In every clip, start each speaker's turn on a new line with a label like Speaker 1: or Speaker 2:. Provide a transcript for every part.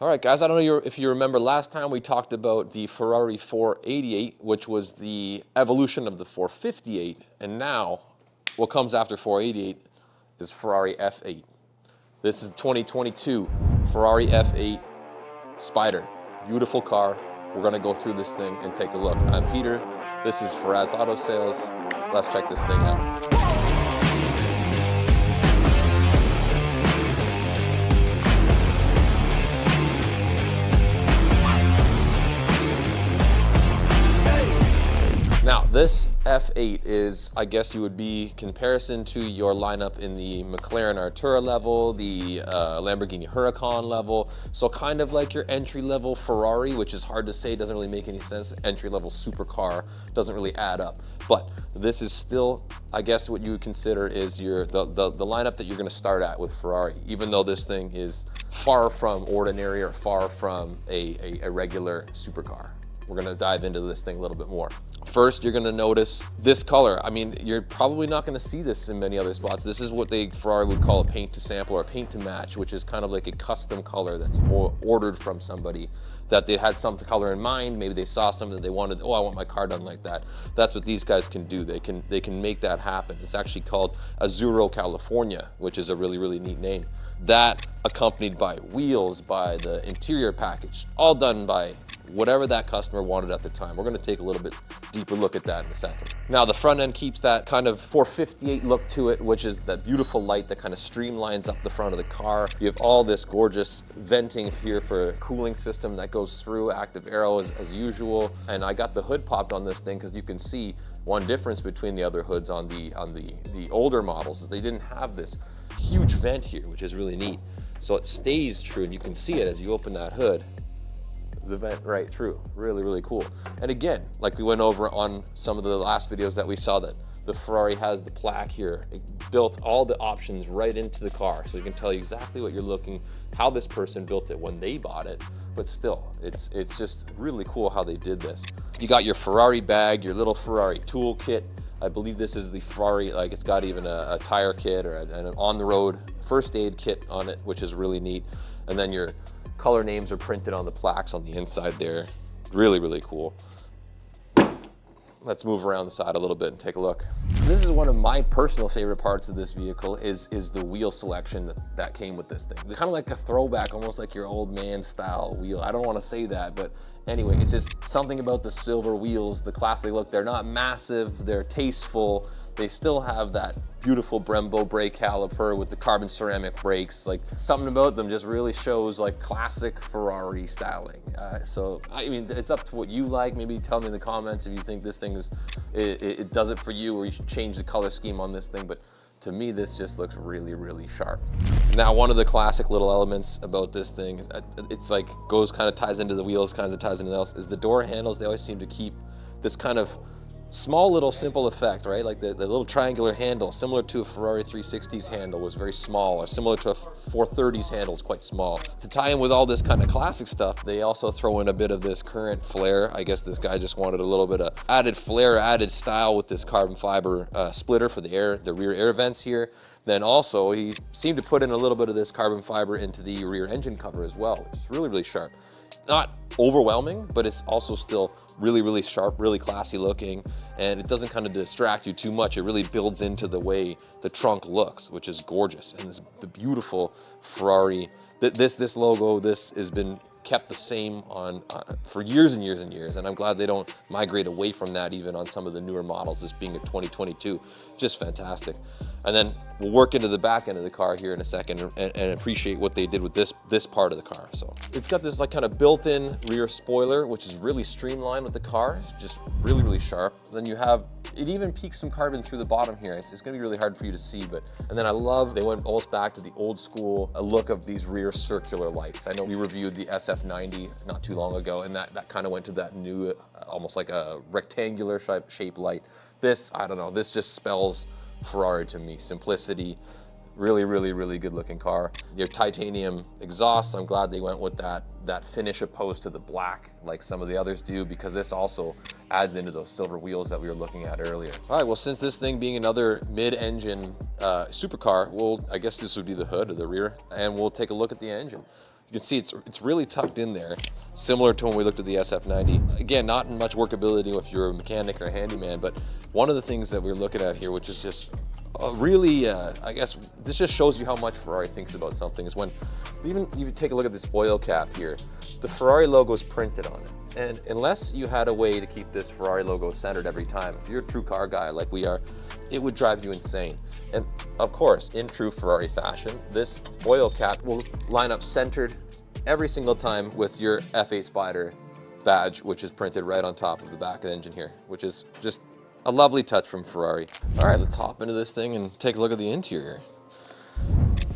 Speaker 1: All right, guys, I don't know if you remember last time we talked about the Ferrari 488, which was the evolution of the 458, and now what comes after 488 is Ferrari F8. This is 2022 Ferrari F8 Spider. Beautiful car. We're gonna go through this thing and take a look. I'm Peter, this is Ferraz Auto Sales. Let's check this thing out. Now, this F8 is, I guess you would be comparison to your lineup in the McLaren Artura level, the Lamborghini Huracan level. So kind of like your entry-level Ferrari, which is hard to say, doesn't really make any sense. Entry-level supercar doesn't really add up. But this is still, I guess what you would consider is the lineup that you're gonna start at with Ferrari, even though this thing is far from ordinary or far from a regular supercar. We're gonna dive into this thing a little bit more. First, you're gonna notice this color. I mean, you're probably not gonna see this in many other spots. This is what Ferrari would call a paint to sample or a paint to match, which is kind of like a custom color that's ordered from somebody that they had some color in mind. Maybe they saw something that they wanted, oh, I want my car done like that. That's what these guys can do. They can make that happen. It's actually called Azzurro California, which is a really, really neat name. That accompanied by wheels, by the interior package, all done by whatever that customer wanted at the time. We're gonna take a little bit deeper look at that in a second. Now, the front end keeps that kind of 458 look to it, which is that beautiful light that kind of streamlines up the front of the car. You have all this gorgeous venting here for a cooling system that goes through, active aero as usual. And I got the hood popped on this thing because you can see one difference between the other hoods on the older models is they didn't have this huge vent here, which is really neat. So it stays true, and you can see it as you open that hood, the vent right through. Really, really cool. And again, like we went over on some of the last videos that we saw, that the Ferrari has the plaque here. It built all the options right into the car, so you can tell you exactly what you're looking, how this person built it when they bought it, but still, it's just really cool how they did this. You got your Ferrari bag, your little Ferrari toolkit. I believe this is the Ferrari, like it's got even a tire kit or an on-the-road first aid kit on it, which is really neat. And then your color names are printed on the plaques on the inside there. Really, really cool. Let's move around the side a little bit and take a look. This is one of my personal favorite parts of this vehicle is the wheel selection that came with this thing. They're kind of like a throwback, almost like your old man style wheel. I don't want to say that, but anyway, it's just something about the silver wheels, the classic look. They're not massive, they're tasteful. They still have that beautiful Brembo brake caliper with the carbon ceramic brakes. Like, something about them just really shows like classic Ferrari styling. So I mean, it's up to what you like. Maybe tell me in the comments if you think this thing it does it for you, or you should change the color scheme on this thing. But to me, this just looks really, really sharp. Now, one of the classic little elements about this thing is it's like kind of ties into the wheels, kind of ties into else, is the door handles. They always seem to keep this kind of small little simple effect, right? Like the little triangular handle, similar to a Ferrari 360's handle, was very small, or similar to a 430's handle is quite small. To tie in with all this kind of classic stuff, they also throw in a bit of this current flair. I guess this guy just wanted a little bit of added flair, added style with this carbon fiber splitter for the rear air vents here. Then also, he seemed to put in a little bit of this carbon fiber into the rear engine cover as well, which is really, really sharp. Not overwhelming, but it's also still really, really sharp, really classy looking, and it doesn't kind of distract you too much. It really builds into the way the trunk looks, which is gorgeous. And the beautiful Ferrari, this logo, this has been kept the same for years and years and years, and I'm glad they don't migrate away from that even on some of the newer models, this being a 2022. Just fantastic. And then we'll work into the back end of the car here in a second and appreciate what they did with this part of the car. So it's got this like kind of built-in rear spoiler, which is really streamlined with the car. It's just really, really sharp. Then you have, it even peaks some carbon through the bottom here. It's gonna be really hard for you to see, and then I love, they went almost back to the old school look of these rear circular lights. I know we reviewed the SF90 not too long ago, and that kind of went to that new, almost like a rectangular shape light. This, I don't know, this just spells Ferrari to me. Simplicity, really, really, really good looking car. Your titanium exhausts, I'm glad they went with that finish opposed to the black like some of the others do, because this also adds into those silver wheels that we were looking at earlier. All right, well, since this thing being another mid-engine supercar, I guess this would be the hood or the rear, and we'll take a look at the engine. can see it's really tucked in there, similar to when we looked at the SF90. Again, not much workability if you're a mechanic or a handyman, but one of the things that we're looking at here, which is just really, I guess this just shows you how much Ferrari thinks about something, is when even you take a look at this oil cap here, the Ferrari logo is printed on it. And unless you had a way to keep this Ferrari logo centered every time, if you're a true car guy like we are, it would drive you insane. And of course, in true Ferrari fashion, this oil cap will line up centered every single time with your F8 Spider badge, which is printed right on top of the back of the engine here, which is just a lovely touch from Ferrari. All right, let's hop into this thing and take a look at the interior.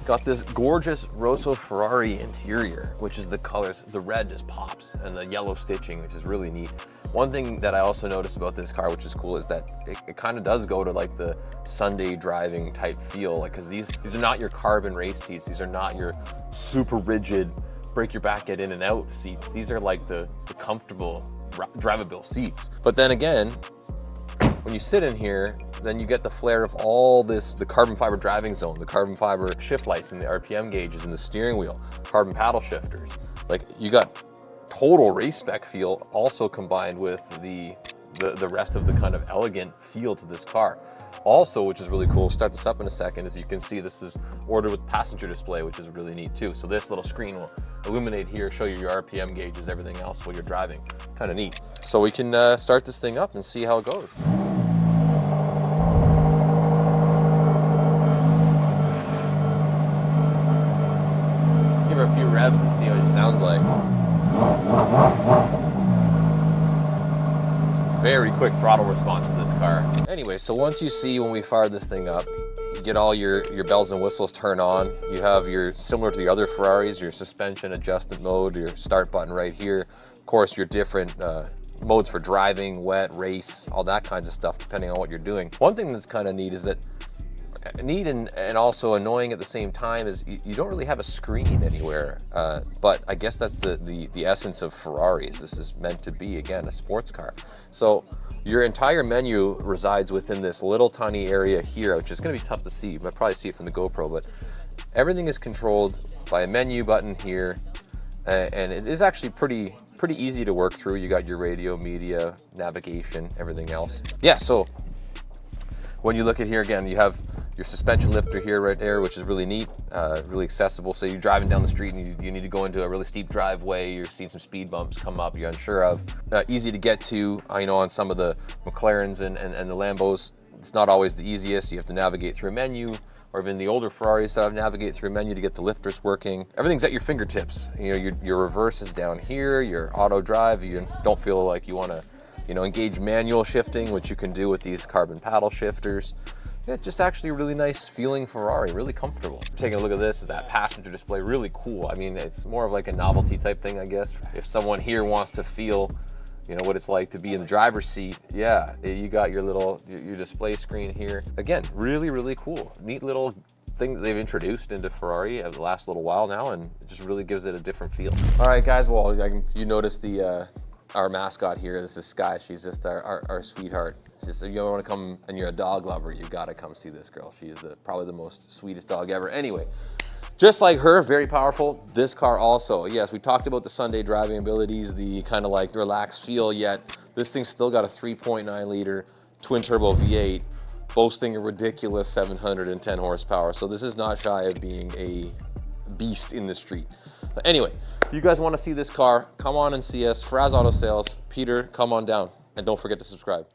Speaker 1: Got this gorgeous Rosso Ferrari interior, which is the colors, the red just pops, and the yellow stitching, which is really neat. One thing that I also noticed about this car, which is cool, is that it kind of does go to like the Sunday driving type feel, like, because these are not your carbon race seats. These are not your super rigid, break your back, get in and out seats. These are like the comfortable, drivable seats. But then again, when you sit in here, then you get the flair of all this, the carbon fiber driving zone, the carbon fiber shift lights and the RPM gauges and the steering wheel, carbon paddle shifters. Like, you got total race spec feel also combined with the rest of the kind of elegant feel to this car. Also, which is really cool, start this up in a second, as you can see, this is ordered with passenger display, which is really neat too. So this little screen will illuminate here, show you your RPM gauges, everything else while you're driving. Kind of neat. So we can start this thing up and see how it goes. Give her a few revs and see what it sounds like. Very quick throttle response to this car. Anyway, so once you see when we fire this thing up, you get all your bells and whistles turned on. You have your, similar to the other Ferraris, your suspension adjustment mode, your start button right here. Of course, your different modes for driving, wet, race, all that kinds of stuff, depending on what you're doing. One thing that's kind of neat is that, neat and also annoying at the same time, is you don't really have a screen anywhere, but I guess that's the essence of Ferraris. This is meant to be, again, a sports car. So your entire menu resides within this little tiny area here, which is going to be tough to see. You might probably see it from the GoPro, but everything is controlled by a menu button here, and it is actually pretty easy to work through. You got your radio, media, navigation, everything else. Yeah, so when you look at here again, you have your suspension lifter here right there, which is really neat, really accessible. So you're driving down the street and you need to go into a really steep driveway, you're seeing some speed bumps come up, you're unsure of. Easy to get to, you know, on some of the McLarens and the Lambos, it's not always the easiest. You have to navigate through a menu, or even the older Ferraris that have to navigate through a menu to get the lifters working. Everything's at your fingertips. You know, your reverse is down here, your auto drive, you don't feel like you want to, you know, engage manual shifting, which you can do with these carbon paddle shifters. Yeah, just actually a really nice feeling Ferrari, really comfortable. Taking a look at this, is that passenger display, really cool. I mean, it's more of like a novelty type thing, I guess. If someone here wants to feel, you know, what it's like to be in the driver's seat, yeah, you got your little, your display screen here. Again, really, really cool. Neat little thing that they've introduced into Ferrari over the last little while now, and it just really gives it a different feel. All right, guys, well, you noticed our mascot here. This is Sky. She's just our sweetheart. Just, if you want to come and you're a dog lover, you gotta come see this girl. She's probably the most sweetest dog ever. Anyway, just like her, very powerful, this car also. Yes, we talked about the Sunday driving abilities, the kind of like relaxed feel, yet this thing's still got a 3.9 liter twin turbo V8, boasting a ridiculous 710 horsepower. So this is not shy of being a beast in the street. But anyway, if you guys want to see this car, come on and see us. Fraz Auto Sales. Peter, come on down. And don't forget to subscribe.